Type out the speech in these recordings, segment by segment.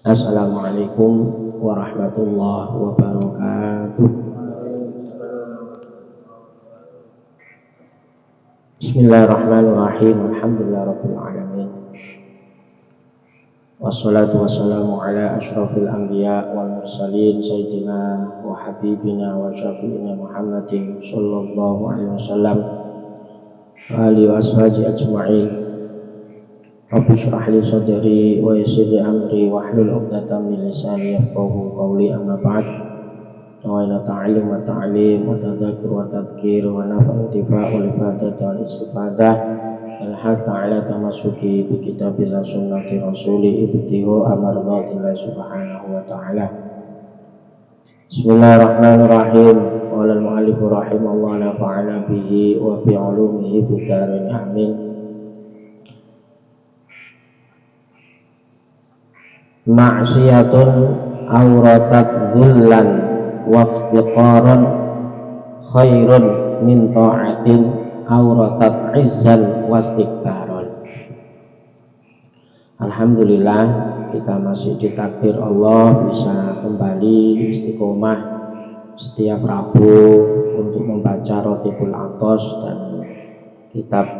Assalamualaikum warahmatullahi wabarakatuh. Bismillahirrahmanirrahim. Alhamdulillahirabbil alamin. Wassalatu wassalamu ala asyrafil anbiya wal mursalin sayyidina wa habibina wa syafi'ina Muhammadin sallallahu alaihi wasallam wa alihi wa ashabihi ajma'in. Rabbi shrah li sadri wa yassir li amri wahlul 'uqdatam min lisani yafqahu qawli, amma ba'd. Wa ta'allum wa ta'lim wa tadhakkur wa tadhkir wa nafa'u tifa'u li fadata wal istifadah wal hatha ala tamassuki bi kitabillah sunnati rasuli ibtihu amardatillahi subhanahu wa ta'ala. Bismillahirrahmanirrahim. Qala al-mu'allif rahimahullah nafa'ana bihi wa bi 'ulumihi fid dharain amin. Ma'siyatun awrasat dhullan waftiqaran khairun min ta'atin awrasat izzan wastikbaran. Alhamdulillah, kita masih ditakdir Allah bisa kembali istiqomah setiap Rabu untuk membaca Rotibul Athos dan kitab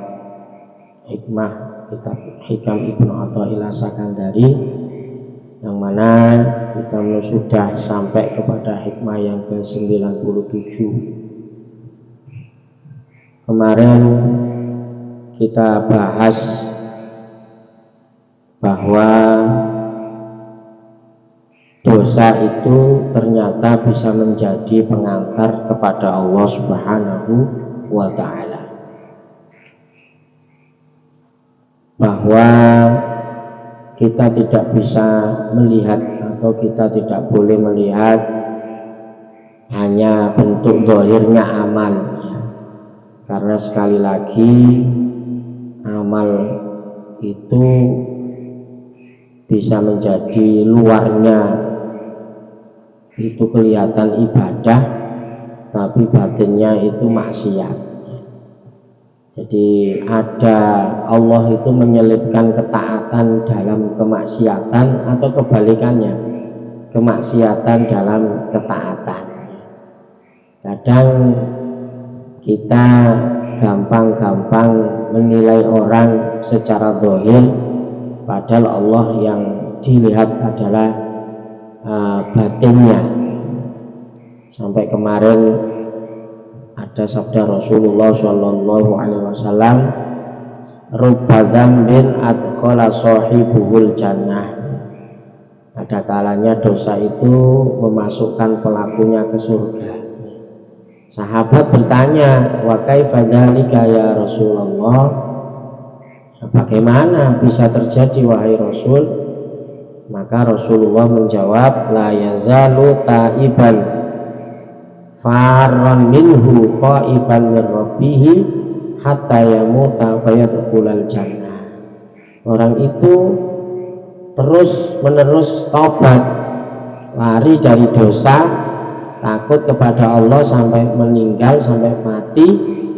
hikmah, kitab Hikam Ibnu Athaillah Sakandari, yang mana kita sudah sampai kepada hikmah yang ke-97. Kemarin kita bahas bahwa dosa itu ternyata bisa menjadi pengantar kepada Allah Subhanahu wa ta'ala, bahwa kita tidak bisa melihat atau kita tidak boleh melihat hanya bentuk zahirnya amal, karena sekali lagi amal itu bisa menjadi luarnya itu kelihatan ibadah, tapi batinnya itu maksiat. Jadi ada Allah itu menyelipkan ketaatan dalam kemaksiatan atau kebalikannya, kemaksiatan dalam ketaatan. Kadang kita gampang-gampang menilai orang secara zahir, padahal Allah yang dilihat adalah batinnya. Sampai kemarin ada sabda Rasulullah Shallallahu Alaihi Wasallam, rubba dzambin adkhala shahibuhul jannah. Ada kalanya dosa itu memasukkan pelakunya ke surga. Sahabat bertanya, wa kaifa dzalika ya Rasulullah? Bagaimana bisa terjadi wahai Rasul? Maka Rasulullah menjawab, la yazalu taiban farran minhu khaifan min rabbih hatta yamuta fayadkhulal jannah. Orang itu terus menerus tobat, lari dari dosa, takut kepada Allah sampai meninggal, sampai mati,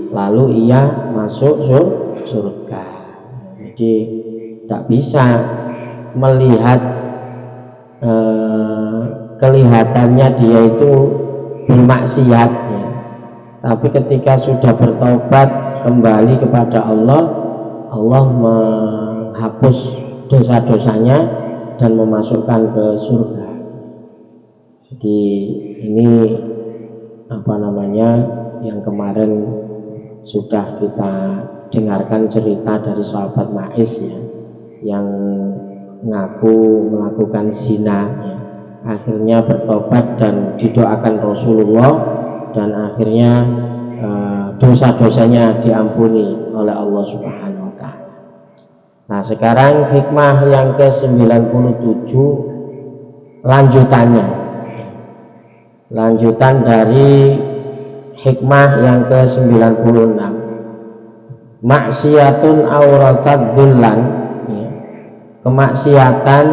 lalu ia masuk surga. Jadi tidak bisa melihat kelihatannya dia itu bermaksiat, ya. Tapi ketika sudah bertobat kembali kepada Allah, Allah menghapus dosa-dosanya dan memasukkan ke surga. Jadi ini yang kemarin sudah kita dengarkan cerita dari sahabat Ma'is, ya, yang ngaku melakukan zina, ya. Akhirnya bertobat dan didoakan Rasulullah, dan akhirnya dosa-dosanya diampuni oleh Allah Subhanahu wa ta'ala. Nah, sekarang hikmah yang ke-97 lanjutan dari hikmah yang ke-96. Maksiatun awratat dhullan, ya. Kemaksiatan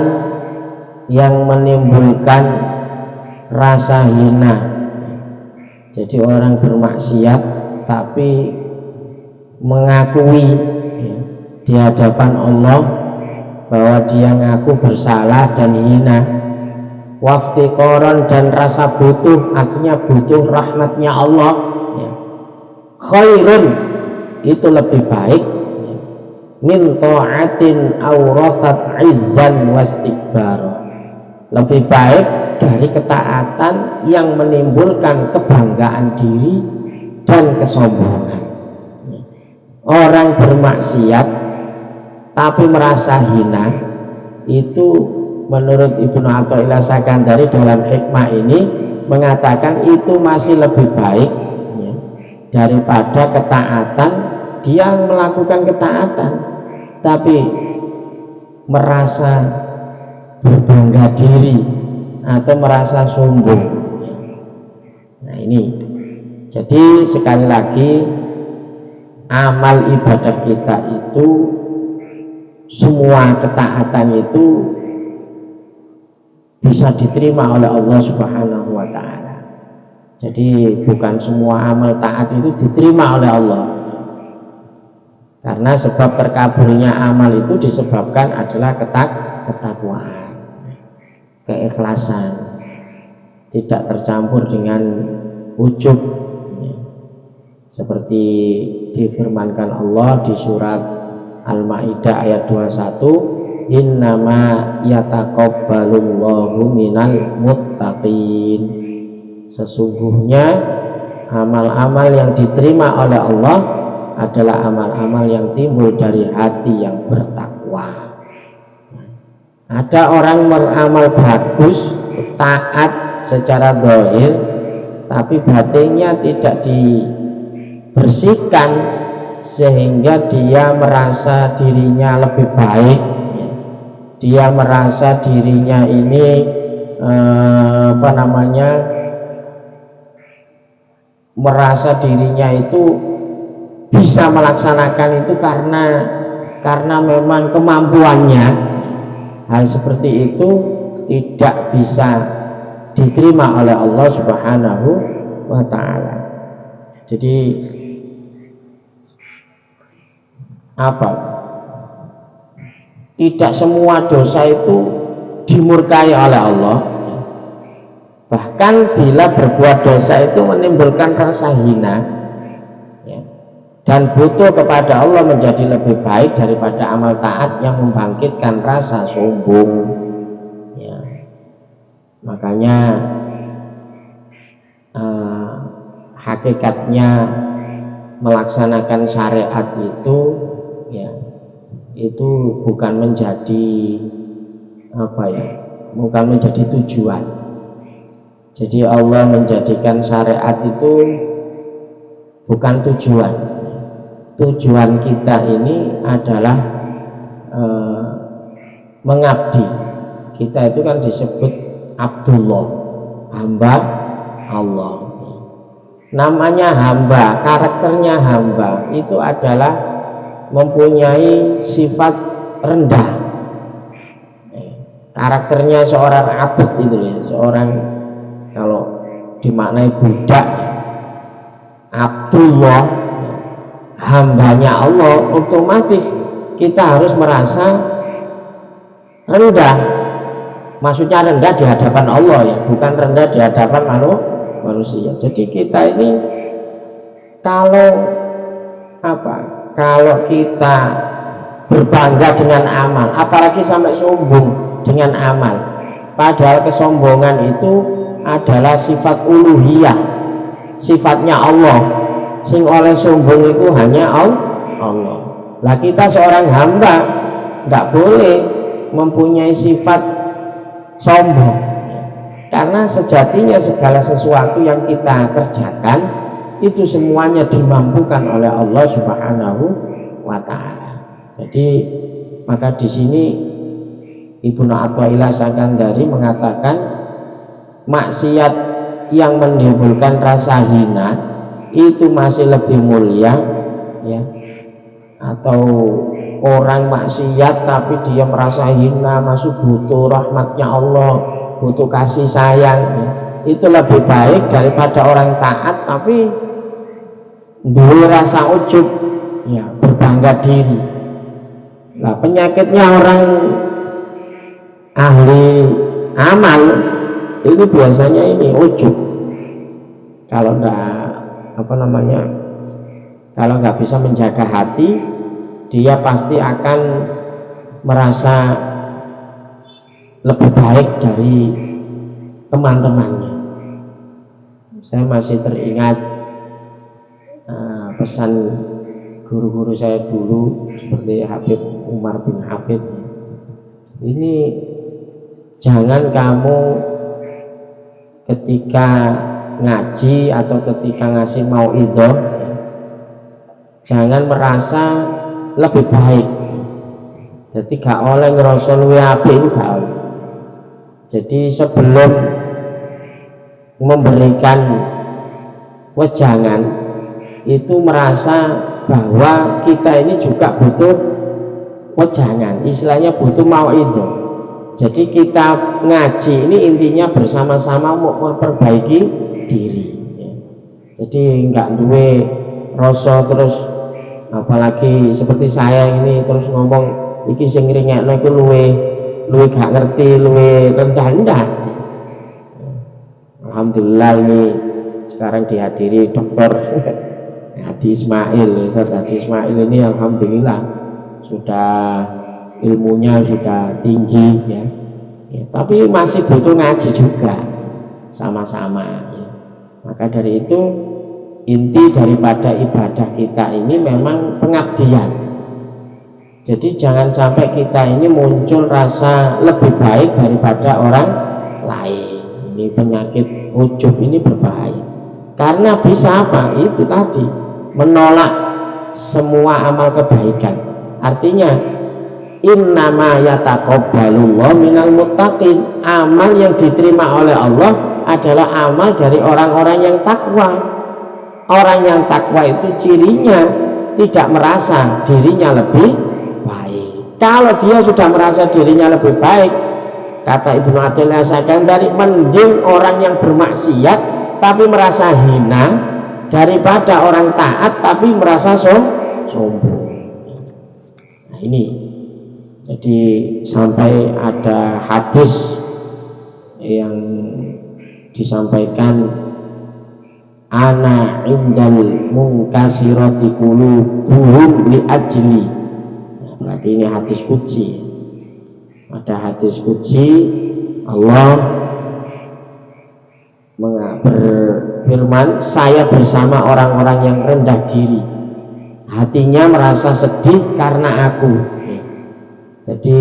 yang menimbulkan rasa hina. Jadi orang bermaksiat tapi mengakui, ya, di hadapan Allah bahwa dia ngaku bersalah dan hina, waftiqoron dan rasa butuh, artinya butuh rahmatnya Allah, ya. Khairun itu lebih baik, ya. Min ta'atin awrathat izzan wastikbar, lebih baik dari ketaatan yang menimbulkan kebanggaan diri dan kesombongan. Orang bermaksiat tapi merasa hina, itu menurut Ibnu Athaillah Sakandari dalam hikmah ini mengatakan itu masih lebih baik, ya, daripada ketaatan. Dia melakukan ketaatan tapi merasa berbangga diri atau merasa sombong. Nah ini, jadi sekali lagi amal ibadah kita itu, semua ketaatan itu bisa diterima oleh Allah Subhanahu wa ta'ala. Jadi bukan semua amal taat itu diterima oleh Allah, karena sebab terkabulnya amal itu disebabkan adalah ketakwaan, keikhlasan, tidak tercampur dengan ujub, seperti difirmankan Allah di surat Al-Maidah ayat 21, innama yataqabbalullahu minal muttaqin, sesungguhnya amal-amal yang diterima oleh Allah adalah amal-amal yang timbul dari hati yang bertakwa. Ada orang beramal bagus, taat secara zahir, tapi batinnya tidak dibersihkan sehingga dia merasa dirinya lebih baik, dia merasa dirinya ini merasa dirinya itu bisa melaksanakan itu karena memang kemampuannya. Hal seperti itu tidak bisa diterima oleh Allah Subhanahu wa ta'ala. Jadi tidak semua dosa itu dimurkai oleh Allah. Bahkan bila berbuat dosa itu menimbulkan rasa hina, ya, dan butuh kepada Allah menjadi lebih baik daripada amal taat yang membangkitkan rasa sombong, ya. Makanya hakikatnya melaksanakan syariat itu, ya, itu bukan menjadi bukan menjadi tujuan. Jadi Allah menjadikan syariat itu bukan tujuan. Tujuan kita ini adalah mengabdi. Kita itu kan disebut Abdullah, hamba Allah. Namanya hamba, karakternya hamba itu adalah mempunyai sifat rendah. Karakternya seorang abd itu ya, seorang, kalau dimaknai budak, Abdullah, hambanya Allah, otomatis kita harus merasa rendah. Maksudnya rendah di hadapan Allah, ya, bukan rendah di hadapan manusia. Jadi kita ini kalau kita berbangga dengan amal, apalagi sampai sombong dengan amal, padahal kesombongan itu adalah sifat uluhiyah, sifatnya Allah. Sing oleh sombong itu hanya Allah. Lah kita seorang hamba tidak boleh mempunyai sifat sombong, karena sejatinya segala sesuatu yang kita kerjakan itu semuanya dimampukan oleh Allah Subhanahu wa ta'ala. Jadi maka di sini Ibnu Athaillah Sakandari mengatakan maksiat yang menimbulkan rasa hina itu masih lebih mulia, ya, atau orang maksiat tapi dia merasa hina, masih butuh rahmatnya Allah, butuh kasih sayang, ya, itu lebih baik daripada orang taat tapi dia rasa ujub, ya, berbangga diri. Nah, penyakitnya orang ahli amal itu biasanya ini ujub. Kalau kalau nggak bisa menjaga hati, dia pasti akan merasa lebih baik dari teman-temannya. Saya masih teringat pesan guru-guru saya dulu seperti Habib Umar bin Hafid. Ini jangan kamu ketika ngaji atau ketika ngasih mauidhah jangan merasa lebih baik. Jadi gak oleh ngerasa luwih apik itu gak oleh. Jadi sebelum memberikan wejangan itu merasa bahwa kita ini juga butuh wejangan, istilahnya butuh mauidhah. Jadi kita ngaji ini intinya bersama-sama mau memperbaiki diri. Jadi enggak duwe rasa terus, apalagi seperti saya ini terus ngomong iki sing ngringekno iku luwe gak ngerti, luwe rendah. Alhamdulillah ini sekarang dihadiri Dr. Hadi Ismail. Ustaz Hadi Ismail ini alhamdulillah sudah ilmunya sudah tinggi ya. Tapi masih butuh ngaji juga sama-sama ya. Maka dari itu inti daripada ibadah kita ini memang pengabdian. Jadi jangan sampai kita ini muncul rasa lebih baik daripada orang lain. Ini penyakit ujub ini berbahaya. Karena bisa apa? Itu tadi menolak semua amal kebaikan. Artinya innama yataqabbalullahu minal muttaqin. Amal yang diterima oleh Allah adalah amal dari orang-orang yang takwa. Orang yang takwa itu cirinya tidak merasa dirinya lebih baik. Kalau dia sudah merasa dirinya lebih baik, kata Ibnu Athaillah Sakandari, mending orang yang bermaksiat tapi merasa hina daripada orang taat tapi merasa sombong. Nah ini, jadi sampai ada hadis yang disampaikan, ana indal munkasirati qulubuhum li ajli. Nah, berarti ini hadis qudsi. Ada hadis qudsi, Allah berfirman, saya bersama orang-orang yang rendah diri, hatinya merasa sedih karena aku. Jadi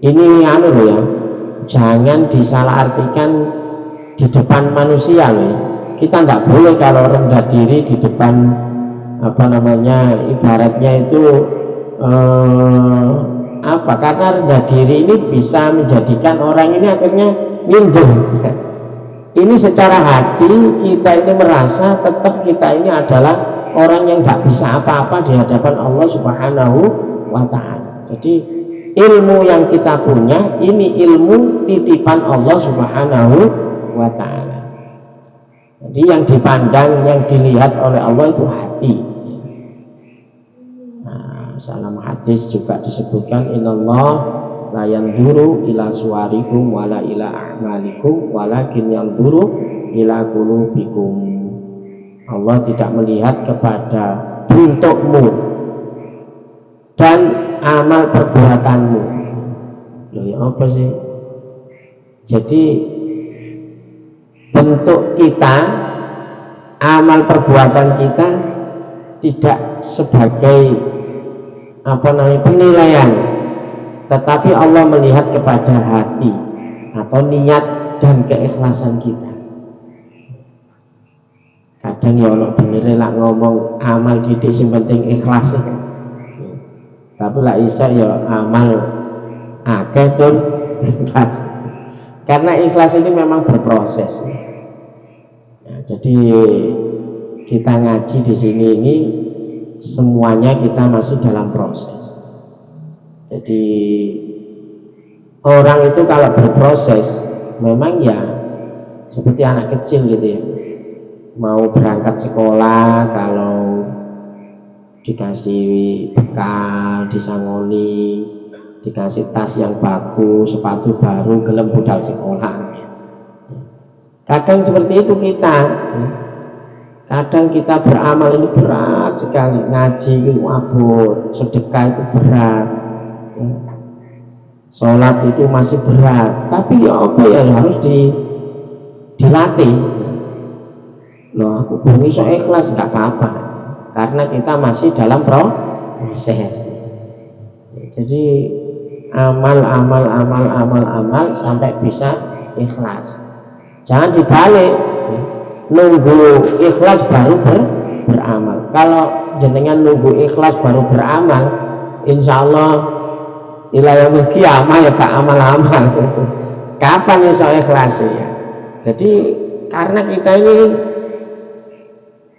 ini loh ya, jangan disalahartikan di depan manusia loh ya. Kita tidak boleh kalau rendah diri di depan ibaratnya itu karena rendah diri ini bisa menjadikan orang ini akhirnya minder. Ini secara hati kita ini merasa tetap kita ini adalah orang yang nggak bisa apa-apa di hadapan Allah Subhanahu wa Ta'ala. Jadi ilmu yang kita punya ini ilmu titipan Allah Subhanahu wa Ta'ala. Jadi yang dipandang, yang dilihat oleh Allah itu hati. Nah, dalam hadis juga disebutkan, inallah la yanzuru ila suwarikum wala ila a'malikum walakin yanzuru ila qulubikum. Allah tidak melihat kepada bentukmu dan amal perbuatanmu. Loh ya apa sih? Jadi bentuk kita, amal perbuatan kita tidak sebagai penilaian, tetapi Allah melihat kepada hati atau niat dan keikhlasan kita. Kadang ya Allah bener lah ngomong amal didik sing penting ikhlas. Tapi lah isa ya amal akeh tuh ikhlas. Karena ikhlas ini memang berproses. Nah, jadi kita ngaji di sini ini semuanya kita masih dalam proses. Jadi orang itu kalau berproses memang ya seperti anak kecil gitu ya, mau berangkat sekolah, kalau dikasih bekal, disangoni, dikasih tas yang bagus, sepatu baru, gelem budal sekolah. Kadang seperti itu kita. Kadang kita beramal ini berat sekali, ngaji itu abot, sedekah itu berat, sholat itu masih berat. Tapi ya apa ya, harus dilatih. Loh, aku belum bisa ikhlas, nggak apa-apa, karena kita masih dalam proses. Jadi amal sampai bisa ikhlas. Jangan dibalik, nunggu ikhlas baru beramal. Kalau jenengan nunggu ikhlas baru beramal, insya Allah ila yaumil qiyamah ya gak amal-amal. Kapan iso ikhlas ya? Jadi karena kita ini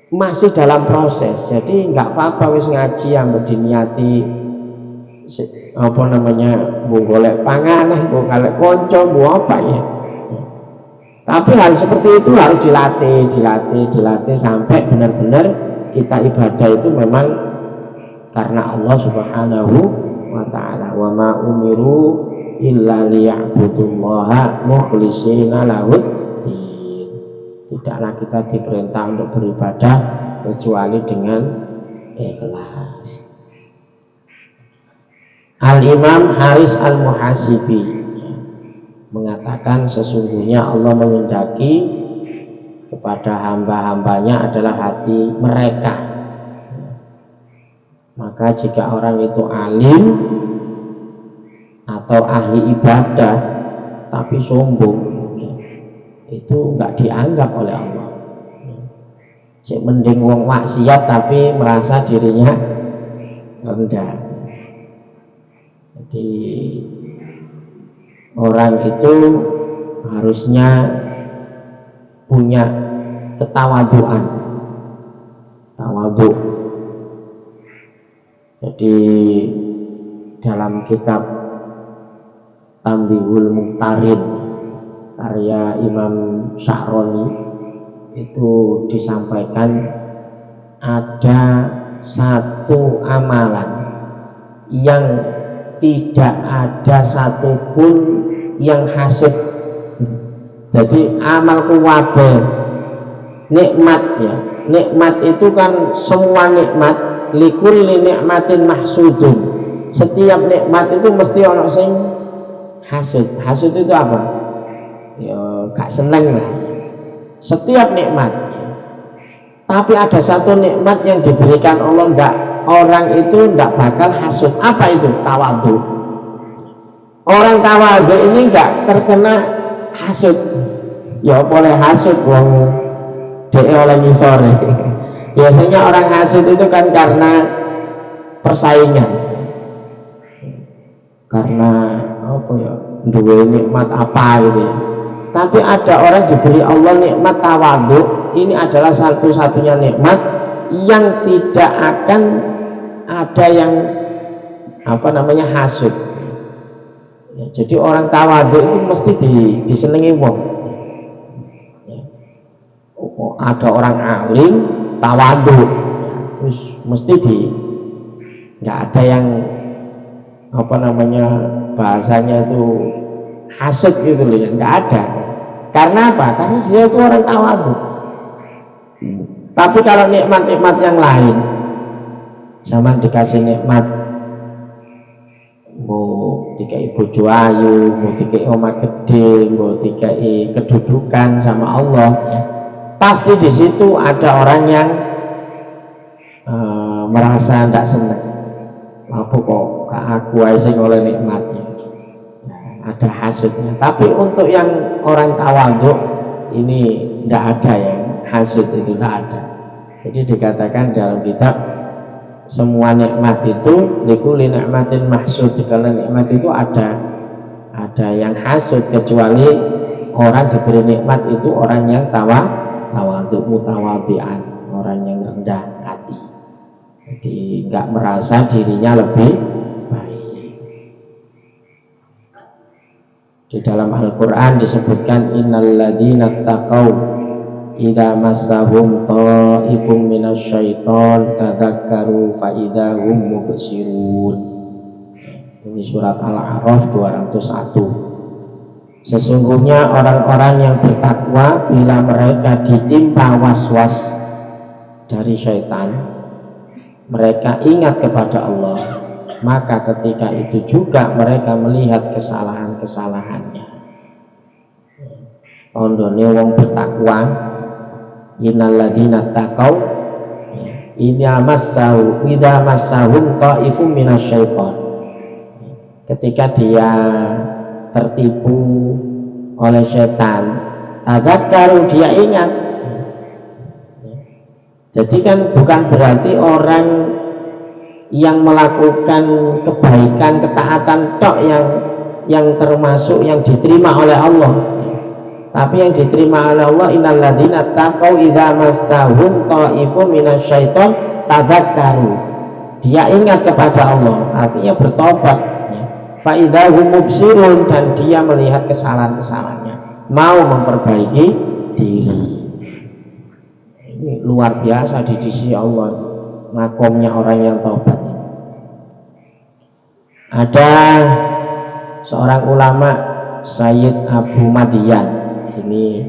masih dalam proses, jadi nggak apa-apa wis ngaji yang diniati apa namanya, mau golek panganan, mau golek konco, mau apa ya. Tapi hal seperti itu harus dilatih sampai benar-benar kita ibadah itu memang karena Allah Subhanahu wa ta'ala. Wa ma umiru illa liya'budullaha mukhlishina lahuddin. Tidaklah kita diperintah untuk beribadah kecuali dengan ikhlas. Al-Imam Haris Al-Muhasibi mengatakan sesungguhnya Allah mengendaki kepada hamba-hambanya adalah hati mereka. Maka jika orang itu alim atau ahli ibadah tapi sombong, itu enggak dianggap oleh Allah. Cek mending wong maksiat tapi merasa dirinya rendah. Jadi orang itu harusnya punya ketawaduan, tawadhu. Jadi dalam kitab Tambihul Muqtarin karya Imam Sa'roni itu disampaikan ada satu amalan yang tidak ada satupun yang hasud. Jadi amalku wabe nikmat ya. Nikmat itu kan semua nikmat, likulli nikmatin mahsudun. Setiap nikmat itu mesti orang sing hasud. Hasud itu apa? Ya gak seneng lah. Setiap nikmat. Tapi ada satu nikmat yang diberikan Allah enggak, orang itu enggak bakal hasud. Apa itu? Tawadhu. Orang tawadhu ini enggak terkena hasud. Ya boleh hasud wong dhek oleh ngisore. Biasanya orang hasud itu kan karena persaingan. Karena apa ya? Duwe nikmat apa gitu ya. Tapi ada orang diberi Allah nikmat tawadhu. Ini adalah satu-satunya nikmat yang tidak akan ada yang apa namanya hasud. Ya, jadi orang tawadhu itu mesti disenengi wong. Ya. Ada orang alim tawadhu, ya, mesti nggak ada yang apa namanya bahasanya itu hasud gitu loh ya, nggak ada. Karena apa? Karena dia itu orang tawadhu. Tapi kalau nikmat-nikmat yang lain, zaman dikasih nikmat, mau dikai bojo ayu, mau dikai omah gede, mau dikai kedudukan sama Allah, ya, pasti di situ ada orang yang merasa tidak senang. Apa kok aku aja oleh nikmatnya? Nah, ada hasudnya. Tapi untuk yang orang tawadhu ini tidak ada yang hasud, itu tidak ada. Jadi dikatakan dalam kitab semua nikmat itu likulli nikmatin mahsud. Kalau nikmat itu ada yang hasud, kecuali orang diberi nikmat itu orang yang tawadhu mutawadhi'an, orang yang rendah hati. Jadi nggak merasa dirinya lebih baik. Di dalam Al-Quran disebutkan innalladzina taqaw idza massahum ta'ifum minasyaiton tadzakkaru fa idza hum mubsirun. Ini surat Al-A'raf 201. Sesungguhnya orang-orang yang bertakwa bila mereka ditimpa was-was dari syaitan, mereka ingat kepada Allah, maka ketika itu juga mereka melihat kesalahan-kesalahannya. Tondone wong bertakwa, innalladzina taqau idza massahum ta'ifum minasyaiton. Ketika dia tertipu oleh setan, tadzakkaru, dia ingat. Jadi kan bukan berarti orang yang melakukan kebaikan, ketaatan tok yang termasuk yang diterima oleh Allah. Tapi yang diterima oleh Allah, innalladzina taqau idza massahum ta'ifum minasyaiton tadzakkaru. Dia ingat kepada Allah, artinya bertobat. Fa idza hum mubsirun, dan dia melihat kesalahan-kesalahannya, mau memperbaiki diri. Ini luar biasa di sisi Allah makomnya orang yang tobat. Ada seorang ulama, Sayyid Abu Madian, ini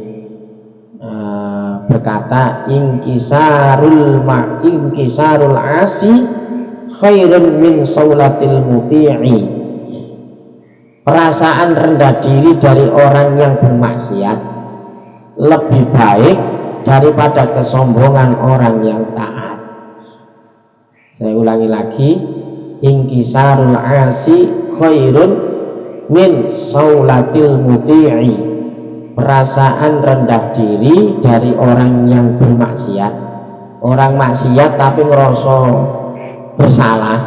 berkata, inkisarul asi khairun min saulatil muti'i. Perasaan rendah diri dari orang yang bermaksiat lebih baik daripada kesombongan orang yang taat. Saya ulangi lagi, inkisarul asi khairun min saulatil muti'i. Perasaan rendah diri dari orang yang bermaksiat, orang maksiat tapi ngerasa bersalah,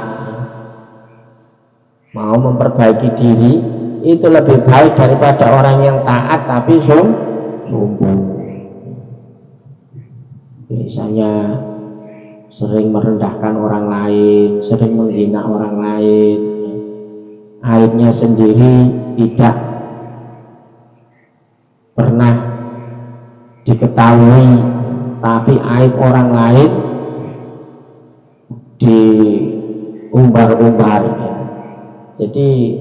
mau memperbaiki diri, itu lebih baik daripada orang yang taat tapi sombong. Biasanya sering merendahkan orang lain, sering menghina orang lain, aibnya sendiri tidak pernah diketahui, tapi aib orang lain diumbar-umbar. Jadi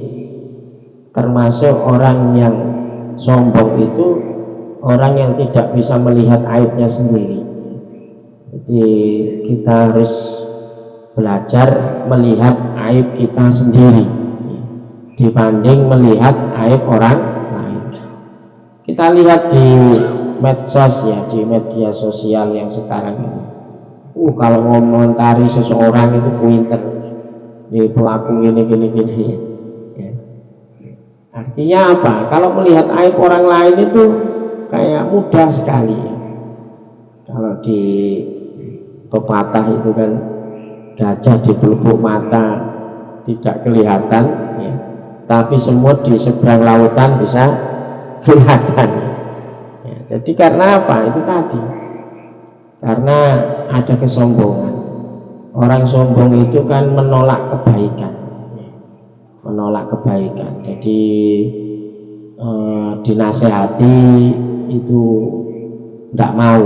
termasuk orang yang sombong itu orang yang tidak bisa melihat aibnya sendiri. Jadi kita harus belajar melihat aib kita sendiri dibanding melihat aib orang lain. Kita lihat di medsos ya, di media sosial yang sekarang ini. Kalau ngomentari seseorang itu pinter, di pelaku gini. Ya. Artinya apa? Kalau melihat aib orang lain itu kayak mudah sekali. Kalau di pepatah itu kan, gajah di pelupuk mata tidak kelihatan, ya. Tapi semut di seberang lautan bisa kelihatan. Ya, jadi karena apa? Itu tadi, karena ada kesombongan. Orang sombong itu kan menolak kebaikan, Jadi dinasehati itu tidak mau.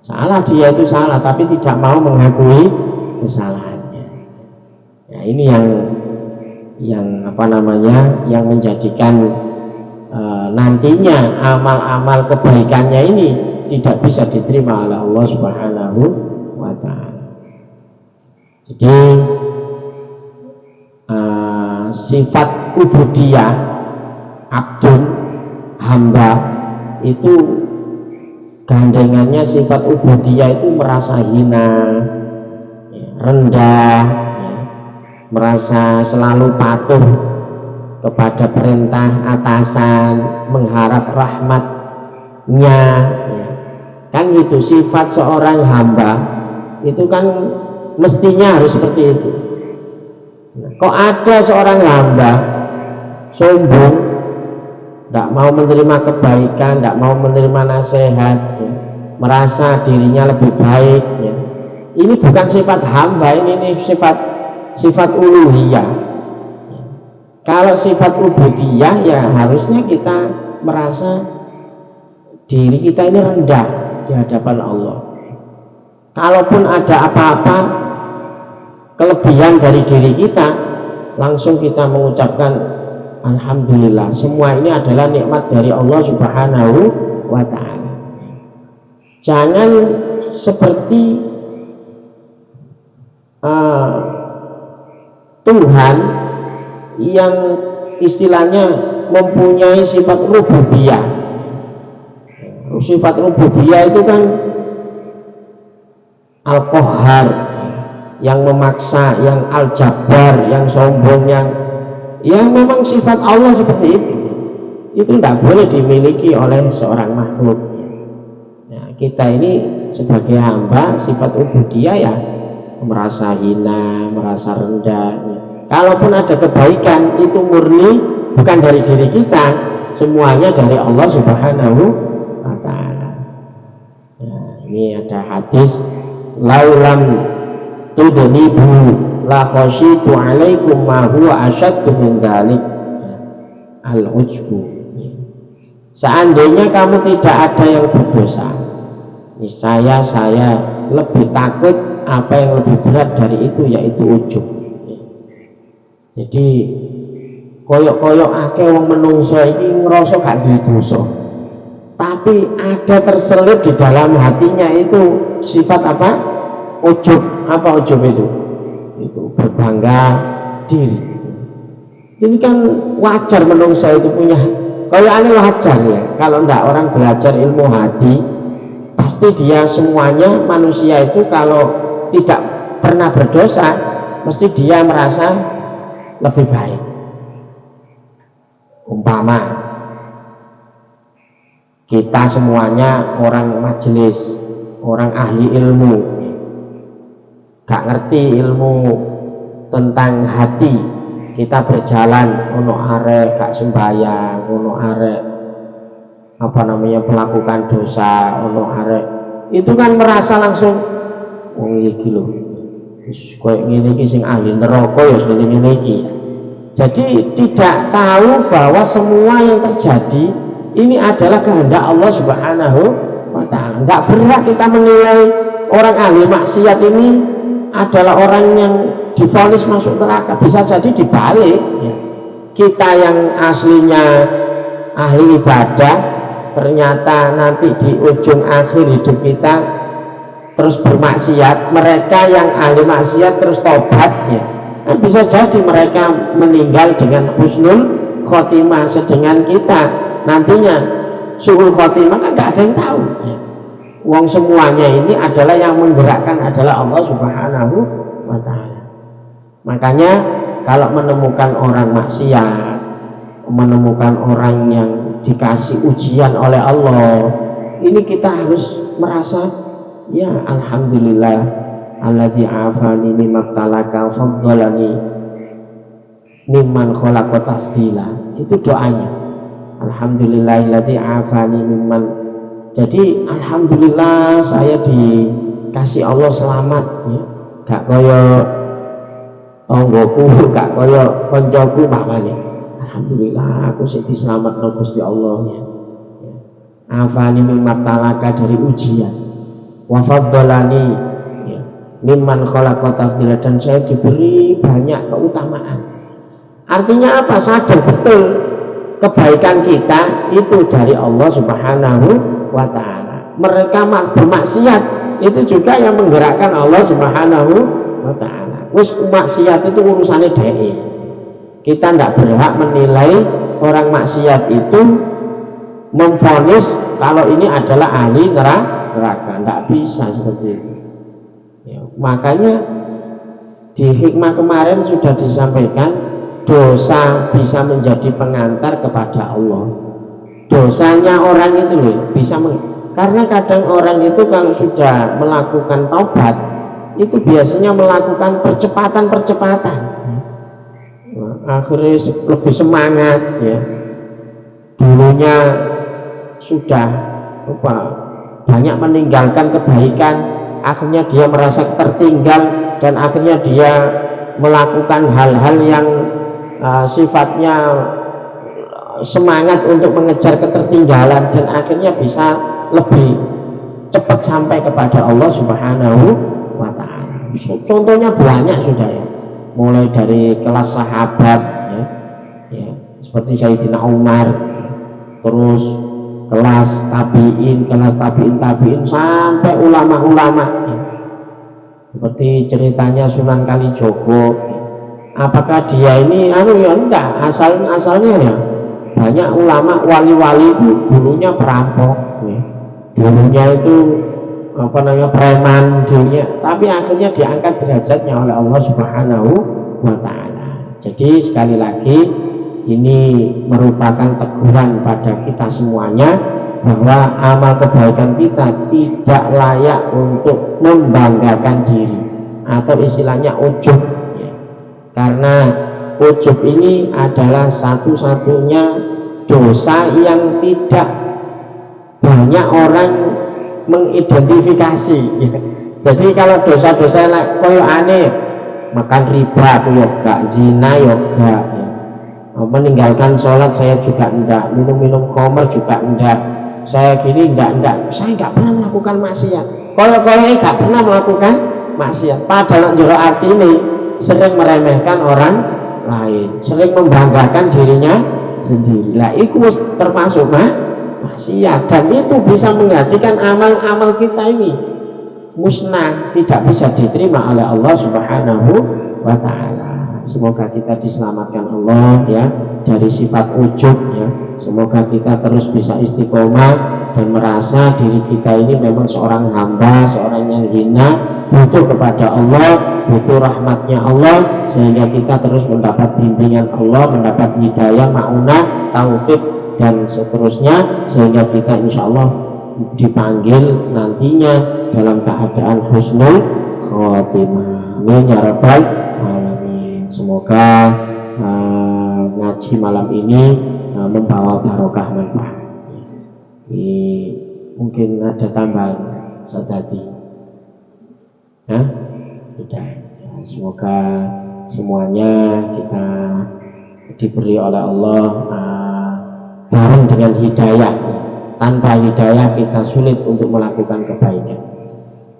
Salah, dia itu salah, tapi tidak mau mengakui kesalahannya. Ya, ini yang yang menjadikan nantinya amal-amal kebaikannya ini tidak bisa diterima oleh Allah Subhanahu wa ta'ala. Jadi sifat ubudiyah, abdun, hamba, itu gandengannya sifat ubudiyah itu merasa hina, rendah, merasa selalu patuh kepada perintah atasan, mengharap rahmatnya, kan itu sifat seorang hamba itu kan mestinya harus seperti itu. Kok ada seorang hamba sombong, tidak mau menerima kebaikan, tidak mau menerima nasihat, merasa dirinya lebih baik, ini bukan sifat hamba, ini sifat uluhiyah. Kalau sifat ubudiyah ya harusnya kita merasa diri kita ini rendah di hadapan Allah. Kalaupun ada apa-apa kelebihan dari diri kita, langsung kita mengucapkan alhamdulillah. Semua ini adalah nikmat dari Allah Subhanahu wa ta'ala. Jangan seperti Tuhan yang istilahnya mempunyai sifat rububiyah. Sifat rububiyah itu kan Al-Qahhar, yang memaksa, yang Al-Jabbar, yang sombong, yang memang sifat Allah seperti itu tidak boleh dimiliki oleh seorang makhluk. Nah, kita ini sebagai hamba sifat ubudiyah ya merasa hina, merasa rendah. Kalaupun ada kebaikan itu murni bukan dari diri kita, semuanya dari Allah Subhanahu wa ta'ala. Nah, ini ada hadis laulam tudnibu la khasyitu alaikum ma huwa asyaddu min dzalik al-ujbu. Seandainya kamu tidak ada yang berdosa, niscaya saya lebih takut apa yang lebih berat dari itu, yaitu ujub. Jadi koyok-koyok akeh wong menungso iki ngrasa gak duwe dosa, tapi ada terselip di dalam hatinya itu sifat apa? Ujub. Apa ujub itu? Itu berbangga diri. Ini kan wajar menungso itu punya, kayak aneh wajar ya. Kalau enggak orang belajar ilmu hati, pasti dia semuanya manusia itu kalau tidak pernah berdosa, mesti dia merasa lebih baik. Umpama kita semuanya orang majelis, orang ahli ilmu, gak ngerti ilmu tentang hati, kita berjalan ono arek gak sembahyang, ono arek melakukan dosa, ono arek itu kan merasa langsung wong iki lho wis koyo ngene iki sing ahli neraka ya ngene iki. Jadi tidak tahu bahwa semua yang terjadi ini adalah kehendak Allah Subhanahu wa ta'ala. Enggak berat kita menilai orang ahli maksiat ini adalah orang yang divonis masuk neraka, bisa jadi dibalik ya. Kita yang aslinya ahli ibadah ternyata nanti di ujung akhir hidup kita terus bermaksiat, mereka yang ahli maksiat terus tobat ya. Nah, bisa jadi mereka meninggal dengan husnul khotimah, sedangkan kita nantinya suul khotimah kan tidak ada yang tahu ya. Wong semuanya ini adalah yang menggerakkan adalah Allah Subhanahu wa ta'ala. Makanya kalau menemukan orang maksiat, menemukan orang yang dikasih ujian oleh Allah, ini kita harus merasa ya alhamdulillah alladzi afani mimma talaka faddalani mimman khalaqa tafdila. Itu doanya. Alhamdulillahilladzi afani mimman. Jadi alhamdulillah saya dikasih Allah selamat ya. Gak kaya tanggoku, gak kaya koncoku makane. Alhamdulillah aku sing diselametno Gusti Allah ya. Afani mimma talaka dari ujian. Wa faddalani ya. Mimman khalaqa tafdila, dan saya diberi banyak keutamaan. Artinya apa? Sadar betul kebaikan kita itu dari Allah Subhanahu wa ta'ala. Mereka bermaksiat itu juga yang menggerakkan Allah Subhanahu wa ta'ala. Wis maksiat itu urusannya dhewe. Kita tidak berhak menilai orang maksiat itu, memvonis kalau ini adalah ahli neraka. Tidak bisa seperti itu ya. Makanya di hikmah kemarin sudah disampaikan, dosa bisa menjadi pengantar kepada Allah. Dosanya orang itu loh bisa karena kadang orang itu kalau sudah melakukan taubat itu biasanya melakukan percepatan. Nah, akhirnya lebih semangat ya. Dulunya sudah banyak meninggalkan kebaikan, akhirnya dia merasa tertinggal dan akhirnya dia melakukan hal-hal yang sifatnya semangat untuk mengejar ketertinggalan dan akhirnya bisa lebih cepat sampai kepada Allah Subhanahu wa Ta'ala. Contohnya banyak sudah ya, mulai dari kelas sahabat ya, seperti Sayyidina Umar, terus kelas tabiin sampai ulama-ulama ya. Seperti ceritanya Sunan Kalijogo. Apakah dia ini ya enggak, asalnya ya banyak ulama wali-wali itu dulunya perampok ya. Dulunya itu preman dulunya, tapi akhirnya diangkat derajatnya oleh Allah Subhanahu wa Ta'ala. Jadi sekali lagi ini merupakan teguran pada kita semuanya bahwa amal kebaikan kita tidak layak untuk membanggakan diri atau istilahnya ujub ya. Karena ujub ini adalah satu-satunya dosa yang tidak banyak orang mengidentifikasi ya. Jadi kalau dosa-dosa koyo aneh, makan riba aku yoga, zina yoga ya. Meninggalkan sholat saya juga enggak, minum khamr juga enggak, saya gini enggak, saya enggak pernah melakukan maksiat. Kalau enggak pernah melakukan maksiat, padahal jero arti ini sering meremehkan orang lain, sering membanggakan dirinya sendiri. Lah itu termasuk maksiat, dan itu bisa menjadikan amal-amal kita ini musnah, tidak bisa diterima oleh Allah Subhanahu wa Ta'ala. Semoga kita diselamatkan Allah ya dari sifat ujub ya. Semoga kita terus bisa istiqomah dan merasa diri kita ini memang seorang hamba, seorang yang hina, butuh kepada Allah, butuh rahmatnya Allah, sehingga kita terus mendapat bimbingan Allah, mendapat hidayah, ma'unah, taufik dan seterusnya, sehingga kita insya Allah dipanggil nantinya dalam keadaan husnul khotimah. Amin ya rabbal alamin. Semoga ngaji malam ini membawa barokah manfaat. Mungkin ada tambahan Sadati ya? Sudah ya, semoga semuanya kita diberi oleh Allah bareng dengan hidayah. Tanpa hidayah kita sulit untuk melakukan kebaikan.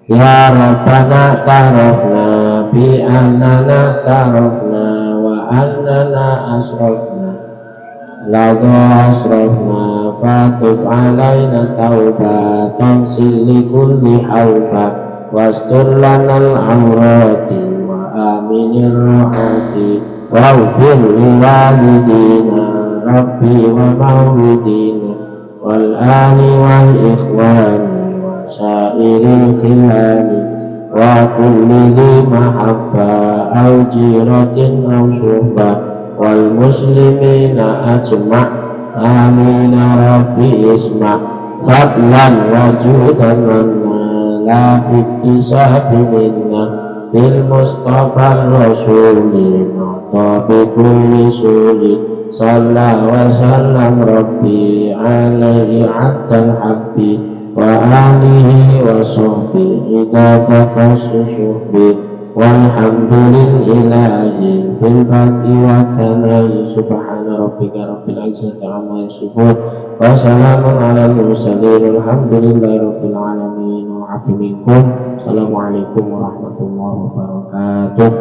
Ya Rabbana tarofna bi annana tarofna wa annana asrofna lagu asrofna fatub alaina taubatan silli kulli hawba wastur lanal awrati wa aminir ruhati wa ufir liwalidina rabbi wa mawlidina wal ali wal ikhwani wa syairil khilani wa kulli li mahabba au jiratin au syuhba wal muslimina ajma' amin rabbi isma' fadlan wa judan la bittisabi minna bil mustafa rasuli bi kulli suli Sallallahu wa sallam Rabbi alaihi atal habbi wa alihi wa sahbihi idata kasusuhbi walhamdulillahi bil baqi wa tanayi subhana rabbika rabbil izzati amma yasifun wa salamun ala mursalin alhamdulillahi rabbil alamin wa afi minkum. Assalamualaikum warahmatullahi wabarakatuh.